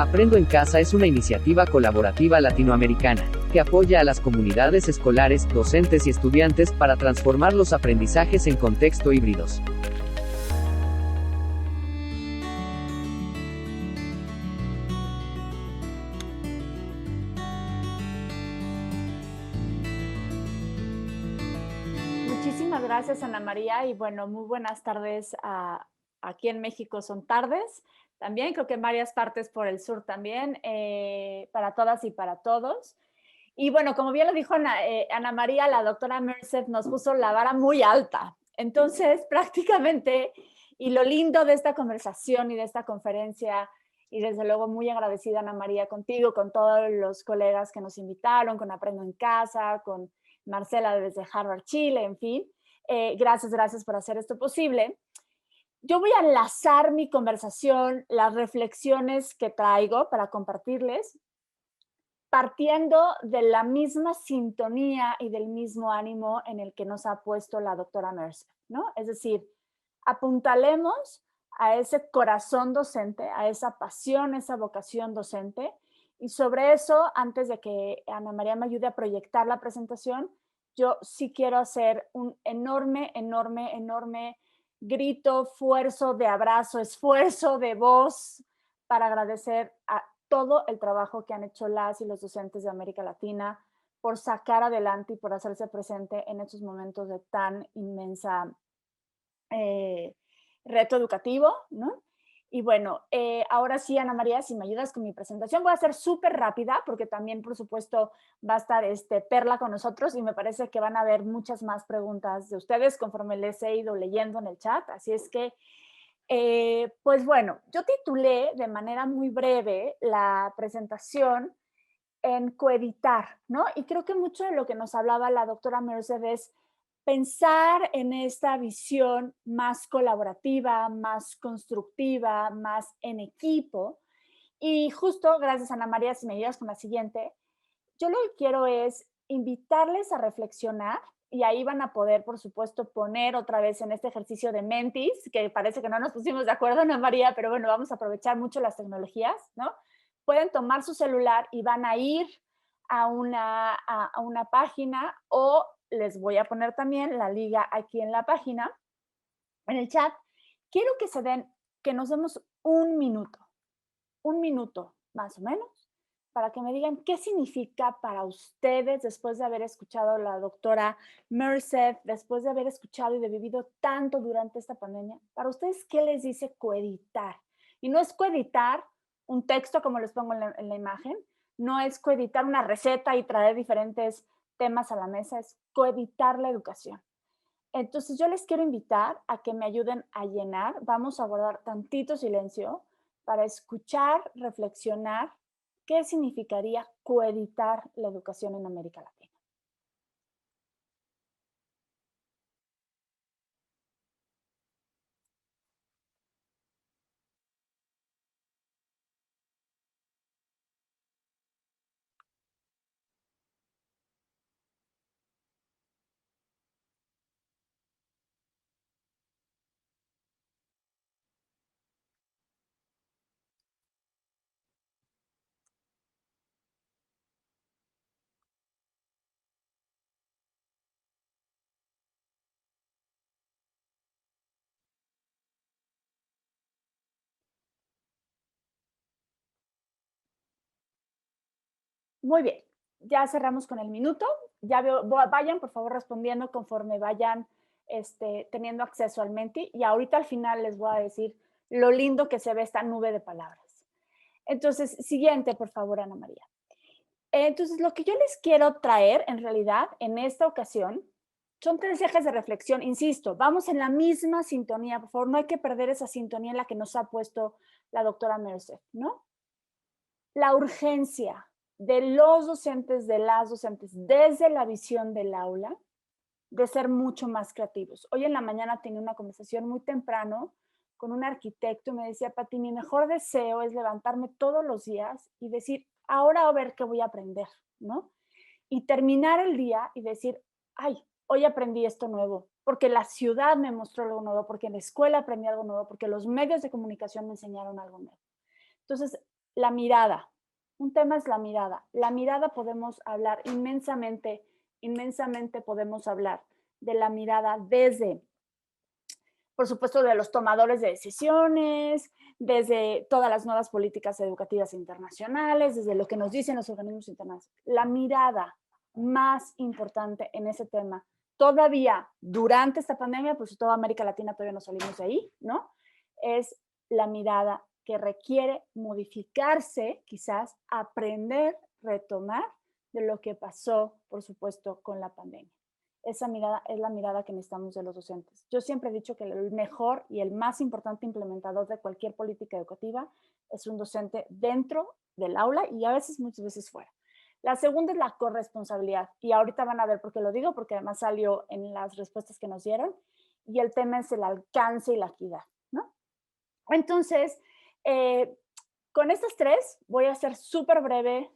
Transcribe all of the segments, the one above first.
Aprendo en Casa es una iniciativa colaborativa latinoamericana, que apoya a las comunidades escolares, docentes y estudiantes para transformar los aprendizajes en contexto híbridos. Muchísimas gracias, Ana María, y bueno, muy buenas tardes aquí en México son tardes, también creo que en varias partes por el sur también, para todas y para todos. Y bueno, como bien lo dijo Ana María, la doctora Merced nos puso la vara muy alta. Entonces, prácticamente, y lo lindo de esta conversación y de esta conferencia, y desde luego muy agradecida, Ana María, contigo, con todos los colegas que nos invitaron, con Aprendo en Casa, con Marcela desde Harvard, Chile, en fin. Gracias por hacer esto posible. Yo voy a enlazar mi conversación, las reflexiones que traigo para compartirles, partiendo de la misma sintonía y del mismo ánimo en el que nos ha puesto la doctora Mercer, ¿no? Es decir, apuntalemos a ese corazón docente, a esa pasión, esa vocación docente, y sobre eso, antes de que Ana María me ayude a proyectar la presentación, yo sí quiero hacer un enorme grito, esfuerzo de voz para agradecer a todo el trabajo que han hecho las y los docentes de América Latina por sacar adelante y por hacerse presente en estos momentos de tan inmensa reto educativo, ¿no? Y bueno, ahora sí, Ana María, si me ayudas con mi presentación, voy a ser súper rápida porque también, por supuesto, va a estar Perla con nosotros y me parece que van a haber muchas más preguntas de ustedes conforme les he ido leyendo en el chat. Así es que, pues bueno, yo titulé de manera muy breve la presentación en coeditar, ¿no? Y creo que mucho de lo que nos hablaba la doctora Merced es pensar en esta visión más colaborativa, más constructiva, más en equipo. Y justo, gracias Ana María, si me ayudas con la siguiente, yo lo que quiero es invitarles a reflexionar y ahí van a poder, por supuesto, poner otra vez en este ejercicio de Mentis, que parece que no nos pusimos de acuerdo, Ana María, pero bueno, vamos a aprovechar mucho las tecnologías, ¿no? Pueden tomar su celular y van a ir a una página o les voy a poner también la liga aquí en la página, en el chat. Quiero que que nos demos un minuto más o menos, para que me digan qué significa para ustedes después de haber escuchado a la doctora Merced, después de haber escuchado y de vivido tanto durante esta pandemia. Para ustedes, ¿qué les dice coeditar? Y no es coeditar un texto como les pongo en la imagen, no es coeditar una receta y traer diferentes temas a la mesa, es coeditar la educación. Entonces yo les quiero invitar a que me ayuden a llenar. Vamos a guardar tantito silencio para escuchar, reflexionar qué significaría coeditar la educación en América Latina. Muy bien, ya cerramos con el minuto. Ya veo, vayan por favor respondiendo conforme vayan teniendo acceso al Menti y ahorita al final les voy a decir lo lindo que se ve esta nube de palabras. Entonces, siguiente, por favor, Ana María. Entonces, lo que yo les quiero traer en realidad en esta ocasión son tres ejes de reflexión. Insisto, vamos en la misma sintonía, por favor, no hay que perder esa sintonía en la que nos ha puesto la doctora Merced, ¿no? La urgencia de los docentes, de las docentes, desde la visión del aula, de ser mucho más creativos. Hoy en la mañana tenía una conversación muy temprano con un arquitecto y me decía, Pati, mi mejor deseo es levantarme todos los días y decir, ahora a ver qué voy a aprender, ¿no? Y terminar el día y decir, ay, hoy aprendí esto nuevo, porque la ciudad me mostró algo nuevo, porque en la escuela aprendí algo nuevo, porque los medios de comunicación me enseñaron algo nuevo. Entonces, la mirada. Un tema es la mirada. La mirada podemos hablar inmensamente, inmensamente podemos hablar de la mirada desde, por supuesto, de los tomadores de decisiones, desde todas las nuevas políticas educativas internacionales, desde lo que nos dicen los organismos internacionales. La mirada más importante en ese tema, todavía durante esta pandemia, pues toda América Latina todavía no salimos de ahí, ¿no? Es la mirada que requiere modificarse, quizás aprender, retomar de lo que pasó, por supuesto, con la pandemia. Esa mirada es la mirada que necesitamos de los docentes. Yo siempre he dicho que el mejor y el más importante implementador de cualquier política educativa es un docente dentro del aula y a veces, muchas veces fuera. La segunda es la corresponsabilidad. Y ahorita van a ver por qué lo digo, porque además salió en las respuestas que nos dieron. Y el tema es el alcance y la equidad, ¿no? Entonces, con estas tres voy a ser súper breve,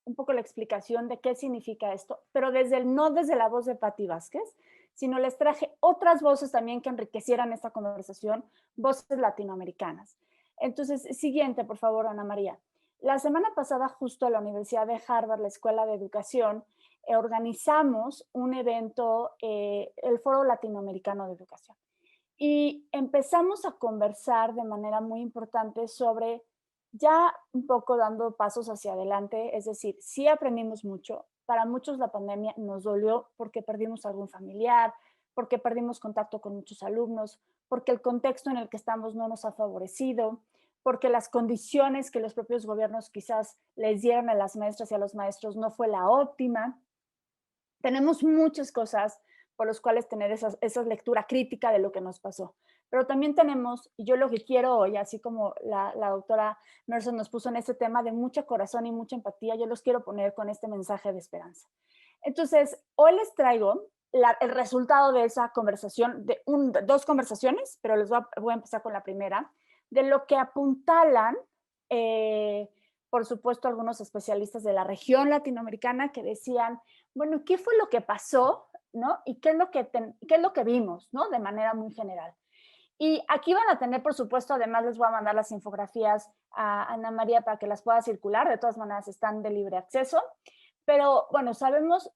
un poco la explicación de qué significa esto, pero no desde la voz de Patti Vázquez, sino les traje otras voces también que enriquecieran esta conversación, voces latinoamericanas. Entonces, siguiente, por favor, Ana María. La semana pasada, justo a la Universidad de Harvard, la Escuela de Educación, organizamos un evento, el Foro Latinoamericano de Educación. Y empezamos a conversar de manera muy importante sobre ya un poco dando pasos hacia adelante, es decir, sí aprendimos mucho. Para muchos la pandemia nos dolió porque perdimos algún familiar, porque perdimos contacto con muchos alumnos, porque el contexto en el que estamos no nos ha favorecido, porque las condiciones que los propios gobiernos quizás les dieron a las maestras y a los maestros no fue la óptima. Tenemos muchas cosas por las cuales tener esa lectura crítica de lo que nos pasó. Pero también tenemos, y yo lo que quiero hoy, así como la doctora Merson nos puso en este tema de mucho corazón y mucha empatía, yo los quiero poner con este mensaje de esperanza. Entonces, hoy les traigo el resultado de esa conversación, de dos conversaciones, pero voy a empezar con la primera, de lo que apuntalan, por supuesto, algunos especialistas de la región latinoamericana que decían, bueno, ¿qué fue lo que pasó? ¿No? ¿Y qué es lo que vimos? ¿No? De manera muy general. Y aquí van a tener, por supuesto, además les voy a mandar las infografías a Ana María para que las pueda circular. De todas maneras, están de libre acceso. Pero bueno, sabemos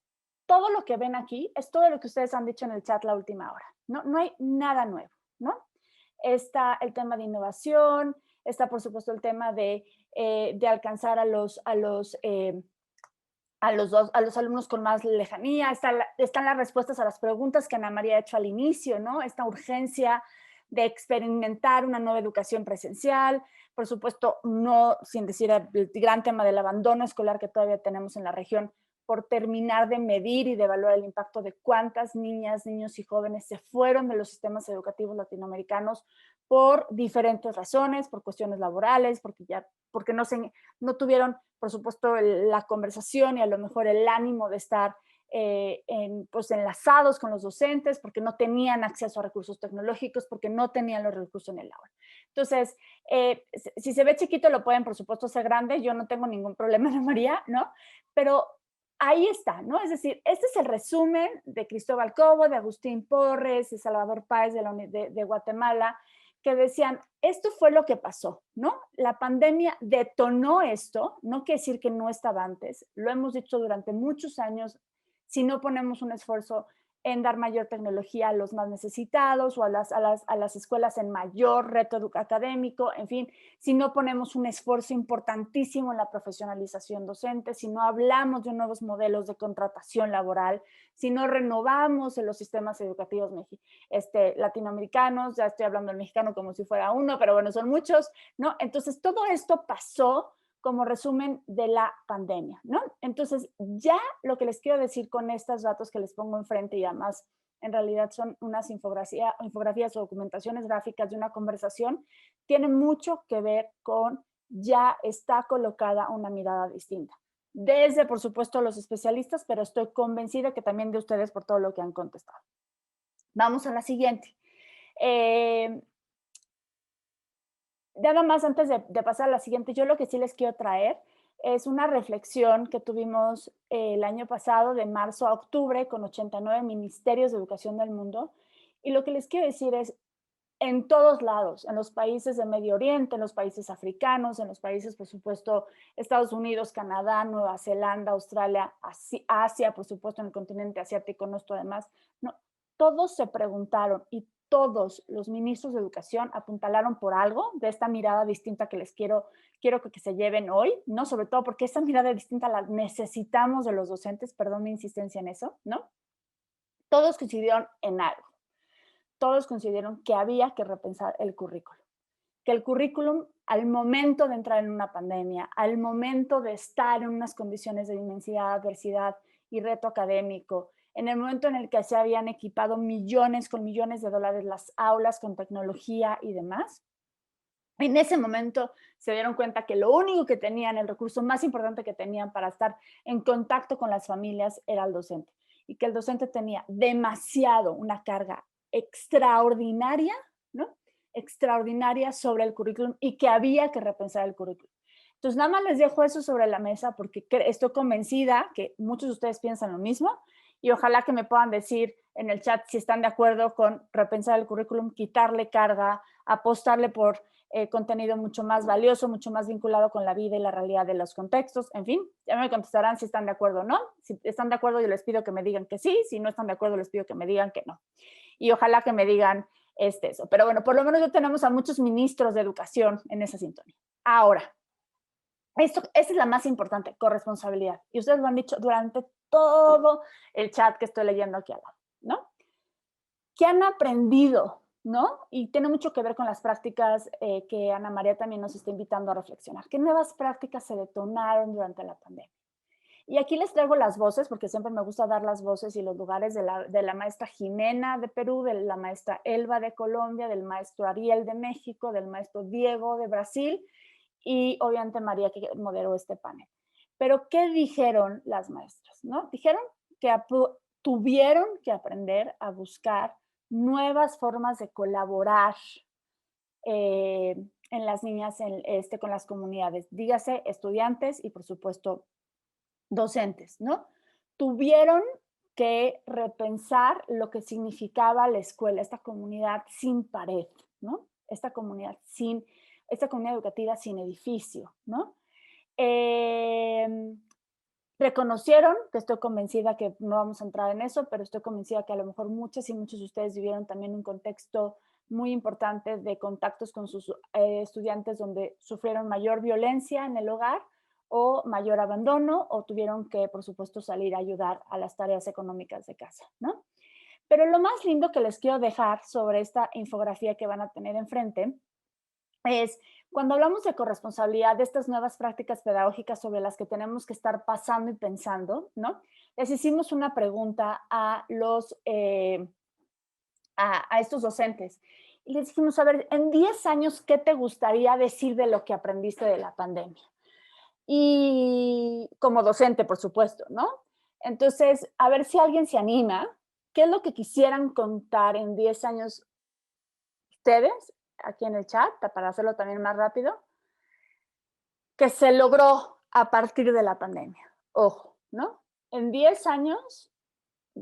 todo lo que ven aquí, es todo lo que ustedes han dicho en el chat la última hora. No, no hay nada nuevo, ¿no? Está el tema de innovación, está, por supuesto, el tema de alcanzar a los alumnos con más lejanía, están las respuestas a las preguntas que Ana María ha hecho al inicio, ¿no? Esta urgencia de experimentar una nueva educación presencial, por supuesto, no sin decir el gran tema del abandono escolar que todavía tenemos en la región, por terminar de medir y de evaluar el impacto de cuántas niñas, niños y jóvenes se fueron de los sistemas educativos latinoamericanos por diferentes razones, por cuestiones laborales, porque no tuvieron, por supuesto, la conversación y a lo mejor el ánimo de estar pues enlazados con los docentes, porque no tenían acceso a recursos tecnológicos, porque no tenían los recursos en el aula. Entonces, si se ve chiquito, lo pueden, por supuesto, hacer grande. Yo no tengo ningún problema, Ana María, ¿no? Pero ahí está, ¿no? Es decir, este es el resumen de Cristóbal Cobo, de Agustín Porres, de Salvador Páez de Guatemala, que decían, esto fue lo que pasó, ¿no? La pandemia detonó esto, no quiere decir que no estaba antes, lo hemos dicho durante muchos años, si no ponemos un esfuerzo en dar mayor tecnología a los más necesitados o a las escuelas en mayor reto académico, en fin, si no ponemos un esfuerzo importantísimo en la profesionalización docente, si no hablamos de nuevos modelos de contratación laboral, si no renovamos en los sistemas educativos latinoamericanos, ya estoy hablando del mexicano como si fuera uno, pero bueno, son muchos, ¿no? Entonces, todo esto pasó como resumen de la pandemia, ¿no? Entonces, ya lo que les quiero decir con estos datos que les pongo enfrente y además en realidad son unas infografías o documentaciones gráficas de una conversación, tiene mucho que ver con ya está colocada una mirada distinta. Desde, por supuesto, los especialistas, pero estoy convencida que también de ustedes por todo lo que han contestado. Vamos a la siguiente. Nada más antes de pasar a la siguiente, yo lo que sí les quiero traer es una reflexión que tuvimos el año pasado, de marzo a octubre, con 89 ministerios de educación del mundo. Y lo que les quiero decir es, en todos lados, en los países de Medio Oriente, en los países africanos, en los países, por supuesto, Estados Unidos, Canadá, Nueva Zelanda, Australia, Asia, por supuesto, en el continente asiático, nuestro además. No, todos se preguntaron y todos los ministros de educación apuntalaron por algo de esta mirada distinta que les quiero que se lleven hoy, ¿no? Sobre todo porque esa mirada distinta la necesitamos de los docentes, perdón mi insistencia en eso, ¿no? Todos coincidieron en algo. Todos coincidieron que había que repensar el currículum, que el currículum al momento de entrar en una pandemia, al momento de estar en unas condiciones de inmensidad, adversidad y reto académico, en el momento en el que se habían equipado millones con millones de dólares las aulas con tecnología y demás, en ese momento se dieron cuenta que lo único que tenían, el recurso más importante que tenían para estar en contacto con las familias era el docente. Y que el docente tenía demasiado, una carga extraordinaria, ¿no? Extraordinaria sobre el currículum y que había que repensar el currículum. Entonces, nada más les dejo eso sobre la mesa porque estoy convencida que muchos de ustedes piensan lo mismo y ojalá que me puedan decir en el chat si están de acuerdo con repensar el currículum, quitarle carga, apostarle por contenido mucho más valioso, mucho más vinculado con la vida y la realidad de los contextos. En fin, ya me contestarán si están de acuerdo o no. Si están de acuerdo, yo les pido que me digan que sí. Si no están de acuerdo, les pido que me digan que no. Y ojalá que me digan eso. Pero bueno, por lo menos ya tenemos a muchos ministros de educación en esa sintonía. Ahora, esa es la más importante, corresponsabilidad. Y ustedes lo han dicho durante todo el chat que estoy leyendo aquí al lado, ¿no? ¿Qué han aprendido? ¿No? Y tiene mucho que ver con las prácticas que Ana María también nos está invitando a reflexionar. ¿Qué nuevas prácticas se detonaron durante la pandemia? Y aquí les traigo las voces, porque siempre me gusta dar las voces y los lugares de la maestra Jimena de Perú, de la maestra Elba de Colombia, del maestro Ariel de México, del maestro Diego de Brasil y obviamente María que moderó este panel. Pero, ¿qué dijeron las maestras? ¿No? Dijeron que tuvieron que aprender a buscar nuevas formas de colaborar en las niñas con las comunidades, dígase estudiantes y por supuesto docentes, ¿no? Tuvieron que repensar lo que significaba la escuela, esta comunidad sin pared, ¿no? Esta comunidad educativa sin edificio, ¿no? Reconocieron, que estoy convencida que no vamos a entrar en eso, pero estoy convencida que a lo mejor muchas y muchos de ustedes vivieron también un contexto muy importante de contactos con sus estudiantes donde sufrieron mayor violencia en el hogar o mayor abandono o tuvieron que, por supuesto, salir a ayudar a las tareas económicas de casa, ¿no? Pero lo más lindo que les quiero dejar sobre esta infografía que van a tener enfrente es cuando hablamos de corresponsabilidad, de estas nuevas prácticas pedagógicas sobre las que tenemos que estar pasando y pensando, ¿no? Les hicimos una pregunta a estos docentes y les dijimos, a ver, en 10 años, ¿qué te gustaría decir de lo que aprendiste de la pandemia? Y como docente, por supuesto, ¿no? Entonces, a ver si alguien se anima, ¿qué es lo que quisieran contar en 10 años ustedes, aquí en el chat, para hacerlo también más rápido, que se logró a partir de la pandemia? Ojo, ¿no? En 10 años,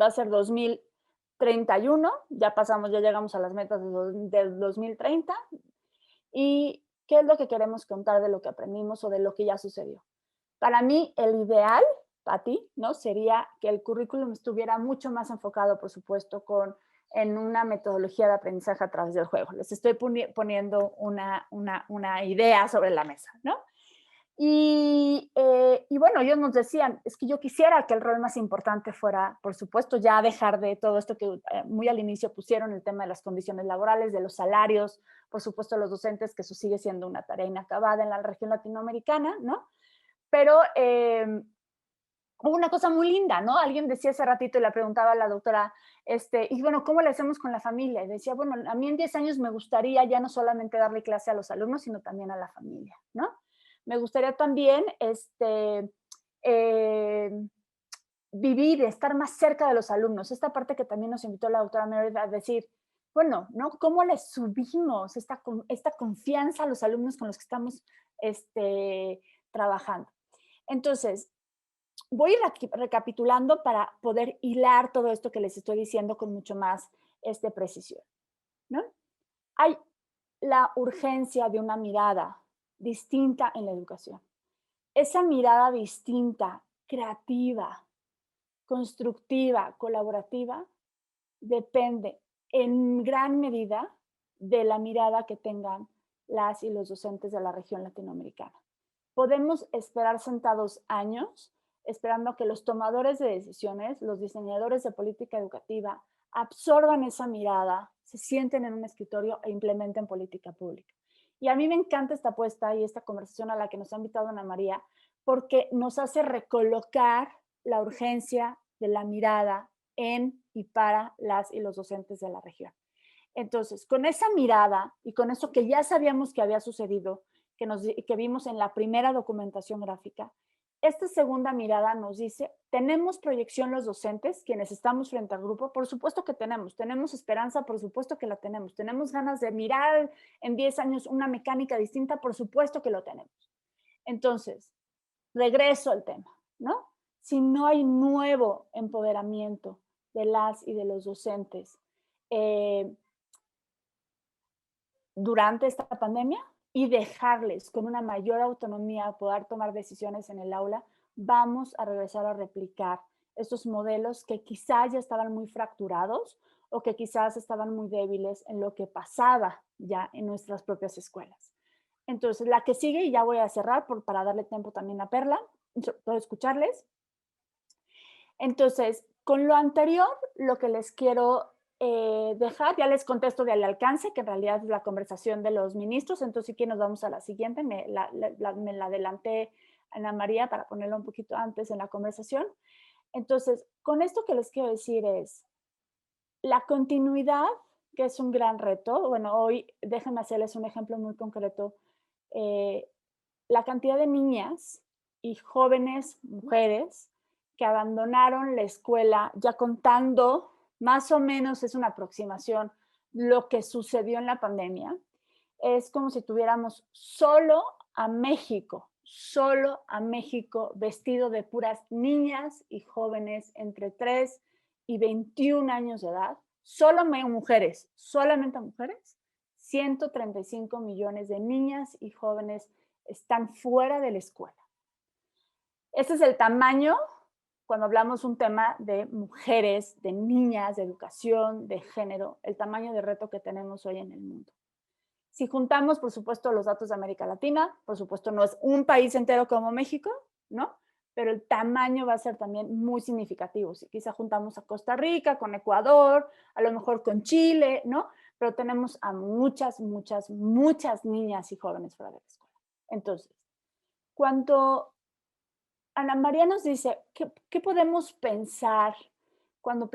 va a ser 2031, ya pasamos, ya llegamos a las metas del 2030, y ¿qué es lo que queremos contar de lo que aprendimos o de lo que ya sucedió? Para mí, el ideal, Pati, ¿no? Sería que el currículum estuviera mucho más enfocado, por supuesto, en una metodología de aprendizaje a través del juego. Les estoy poniendo una idea sobre la mesa, ¿no? Y bueno, ellos nos decían, es que yo quisiera que el rol más importante fuera, por supuesto, ya dejar de todo esto que muy al inicio pusieron, el tema de las condiciones laborales, de los salarios, por supuesto, los docentes, que eso sigue siendo una tarea inacabada en la región latinoamericana, ¿no? Pero hubo una cosa muy linda, ¿no? Alguien decía hace ratito y le preguntaba a la doctora, y bueno, ¿cómo le hacemos con la familia? Y decía, bueno, a mí en 10 años me gustaría ya no solamente darle clase a los alumnos, sino también a la familia, ¿no? Me gustaría también vivir, estar más cerca de los alumnos. Esta parte que también nos invitó la doctora Meredith a decir, bueno, ¿no? ¿Cómo les subimos esta confianza a los alumnos con los que estamos trabajando? Entonces, voy recapitulando para poder hilar todo esto que les estoy diciendo con mucho más precisión, ¿no? Hay la urgencia de una mirada distinta en la educación. Esa mirada distinta, creativa, constructiva, colaborativa, depende en gran medida de la mirada que tengan las y los docentes de la región latinoamericana. Podemos esperar sentados años esperando a que los tomadores de decisiones, los diseñadores de política educativa, absorban esa mirada, se sienten en un escritorio e implementen política pública. Y a mí me encanta esta apuesta y esta conversación a la que nos ha invitado Ana María, porque nos hace recolocar la urgencia de la mirada en y para las y los docentes de la región. Entonces, con esa mirada y con eso que ya sabíamos que había sucedido, que vimos en la primera documentación gráfica, esta segunda mirada nos dice, ¿tenemos proyección los docentes, quienes estamos frente al grupo? Por supuesto que tenemos esperanza, por supuesto que la tenemos ganas de mirar en 10 años una mecánica distinta, por supuesto que lo tenemos. Entonces, regreso al tema, ¿no? Si no hay nuevo empoderamiento de las y de los docentes durante esta pandemia y dejarles con una mayor autonomía poder tomar decisiones en el aula, vamos a regresar a replicar estos modelos que quizás ya estaban muy fracturados o que quizás estaban muy débiles en lo que pasaba ya en nuestras propias escuelas. Entonces, la que sigue, y ya voy a cerrar para darle tiempo también a Perla, puedo escucharles. Entonces, con lo anterior, lo que les quiero dejar, ya les contesto del alcance, que en realidad es la conversación de los ministros, entonces si quieren nos vamos a la siguiente, me la adelanté Ana María para ponerlo un poquito antes en la conversación. Entonces, con esto que les quiero decir es, la continuidad, que es un gran reto, bueno, hoy déjenme hacerles un ejemplo muy concreto, la cantidad de niñas y jóvenes mujeres que abandonaron la escuela ya contando, más o menos es una aproximación, lo que sucedió en la pandemia, es como si tuviéramos solo a México vestido de puras niñas y jóvenes entre 3 y 21 años de edad, solamente mujeres, 135 millones de niñas y jóvenes están fuera de la escuela. Este es el tamaño, cuando hablamos un tema de mujeres, de niñas, de educación, de género, el tamaño de reto que tenemos hoy en el mundo. Si juntamos, por supuesto, los datos de América Latina, por supuesto, no es un país entero como México, ¿no? Pero el tamaño va a ser también muy significativo. Si quizá juntamos a Costa Rica, con Ecuador, a lo mejor con Chile, ¿no? Pero tenemos a muchas niñas y jóvenes fuera de la escuela. Entonces, cuando Ana María nos dice, ¿qué podemos pensar cuando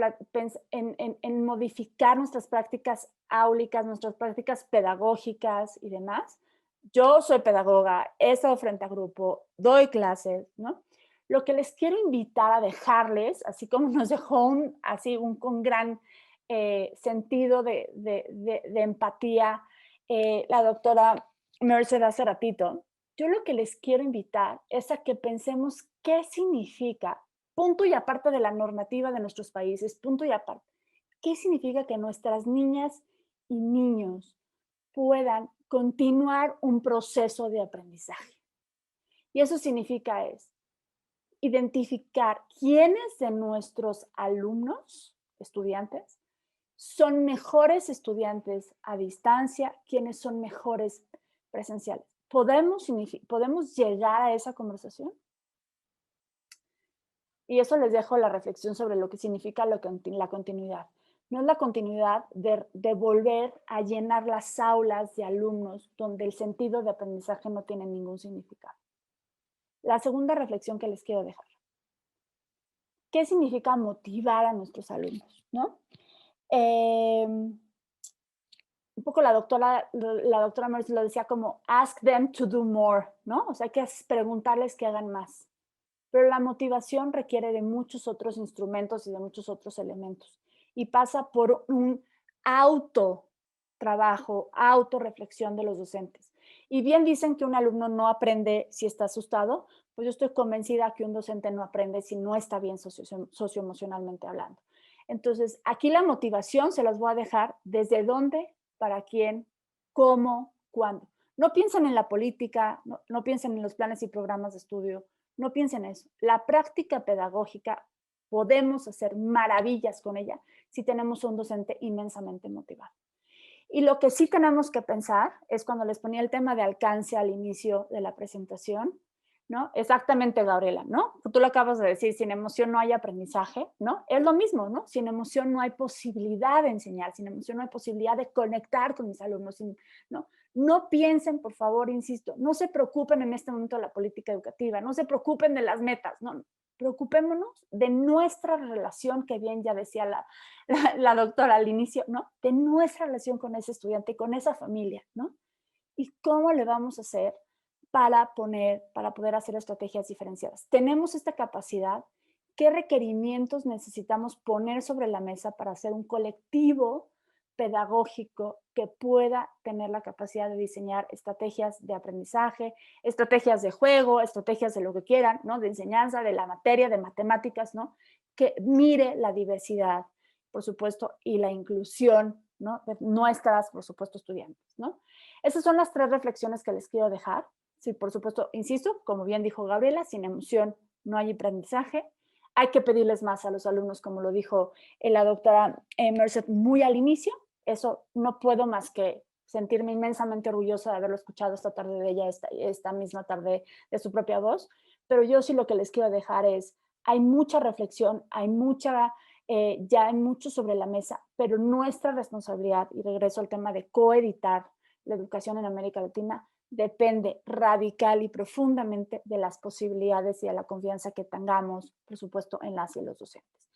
en modificar nuestras prácticas áulicas, nuestras prácticas pedagógicas y demás? Yo soy pedagoga, he estado frente a grupo, doy clases, ¿no? Lo que les quiero invitar a dejarles, así como nos dejó un gran sentido de empatía la doctora Merced hace ratito, yo lo que les quiero invitar es a que pensemos qué significa, punto y aparte de la normativa de nuestros países, punto y aparte, qué significa que nuestras niñas y niños puedan continuar un proceso de aprendizaje. Y eso significa identificar quiénes de nuestros alumnos, estudiantes, son mejores estudiantes a distancia, quiénes son mejores presenciales. ¿Podemos llegar a esa conversación? Y eso les dejo la reflexión sobre lo que significa la continuidad. No es la continuidad de volver a llenar las aulas de alumnos donde el sentido de aprendizaje no tiene ningún significado. La segunda reflexión que les quiero dejar. ¿Qué significa motivar a nuestros alumnos? ¿No? Un poco la doctora Merz lo decía como ask them to do more, ¿no? O sea, hay que preguntarles que hagan más. Pero la motivación requiere de muchos otros instrumentos y de muchos otros elementos. Y pasa por un autotrabajo, autorreflexión de los docentes. Y bien dicen que un alumno no aprende si está asustado, pues yo estoy convencida que un docente no aprende si no está bien socioemocionalmente hablando. Entonces, aquí la motivación se las voy a dejar desde dónde, para quién cómo, cuándo. No piensen en la política, no piensen en los planes y programas de estudio, no piensen en eso. La práctica pedagógica podemos hacer maravillas con ella si tenemos un docente inmensamente motivado. Y lo que sí tenemos que pensar es cuando les ponía el tema de alcance al inicio de la presentación, ¿no? Exactamente, Gabriela, ¿no? Tú lo acabas de decir, sin emoción no hay aprendizaje, ¿no? Es lo mismo, ¿no? Sin emoción no hay posibilidad de enseñar, sin emoción no hay posibilidad de conectar con mis alumnos, ¿no? No piensen, por favor, insisto, no se preocupen en este momento de la política educativa, no se preocupen de las metas, no, preocupémonos de nuestra relación, que bien ya decía la doctora al inicio, ¿no? De nuestra relación con ese estudiante, con esa familia, ¿no? Y cómo le vamos a hacer para poder hacer estrategias diferenciadas. Tenemos esta capacidad. ¿Qué requerimientos necesitamos poner sobre la mesa para hacer un colectivo pedagógico que pueda tener la capacidad de diseñar estrategias de aprendizaje, estrategias de juego, estrategias de lo que quieran, ¿no? De enseñanza, de la materia, de matemáticas, ¿no? Que mire la diversidad, por supuesto, y la inclusión, ¿no? De nuestras, por supuesto, estudiantes, ¿no? Esas son las 3 reflexiones que les quiero dejar. Sí, por supuesto, insisto, como bien dijo Gabriela, sin emoción no hay aprendizaje. Hay que pedirles más a los alumnos, como lo dijo la doctora Merced muy al inicio. Eso no puedo más que sentirme inmensamente orgullosa de haberlo escuchado esta tarde de ella, esta misma tarde de su propia voz. Pero yo sí lo que les quiero dejar es, hay mucha reflexión, ya hay mucho sobre la mesa, pero nuestra responsabilidad, y regreso al tema de coeditar la educación en América Latina, depende radical y profundamente de las posibilidades y de la confianza que tengamos, por supuesto, en las y los docentes.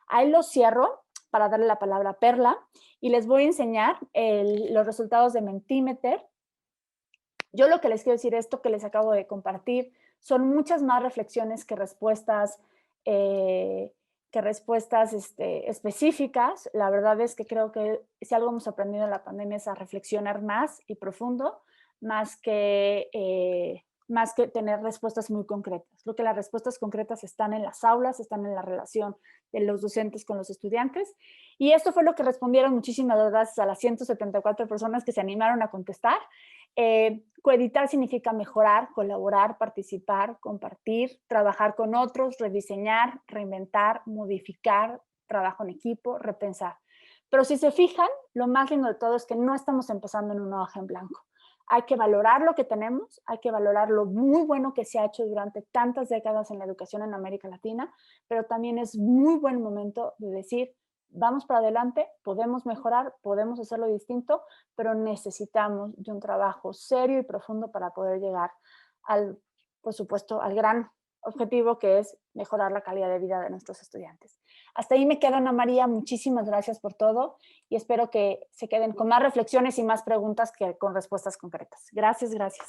Ahí lo cierro para darle la palabra a Perla y les voy a enseñar los resultados de Mentimeter. Yo lo que les quiero decir, esto que les acabo de compartir, son muchas más reflexiones que respuestas específicas. La verdad es que creo que si algo hemos aprendido en la pandemia es a reflexionar más y profundo, más que tener respuestas muy concretas. Creo que las respuestas concretas están en las aulas, están en la relación de los docentes con los estudiantes. Y esto fue lo que respondieron. Muchísimas gracias a las 174 personas que se animaron a contestar. Coeditar significa mejorar, colaborar, participar, compartir, trabajar con otros, rediseñar, reinventar, modificar, trabajo en equipo, repensar. Pero si se fijan, lo más lindo de todo es que no estamos empezando en una hoja en blanco. Hay que valorar lo que tenemos, hay que valorar lo muy bueno que se ha hecho durante tantas décadas en la educación en América Latina, pero también es muy buen momento de decir, vamos para adelante, podemos mejorar, podemos hacerlo distinto, pero necesitamos de un trabajo serio y profundo para poder llegar por supuesto, al gran objetivo, que es mejorar la calidad de vida de nuestros estudiantes. Hasta ahí me quedo, Ana María. Muchísimas gracias por todo y espero que se queden con más reflexiones y más preguntas que con respuestas concretas. Gracias, gracias.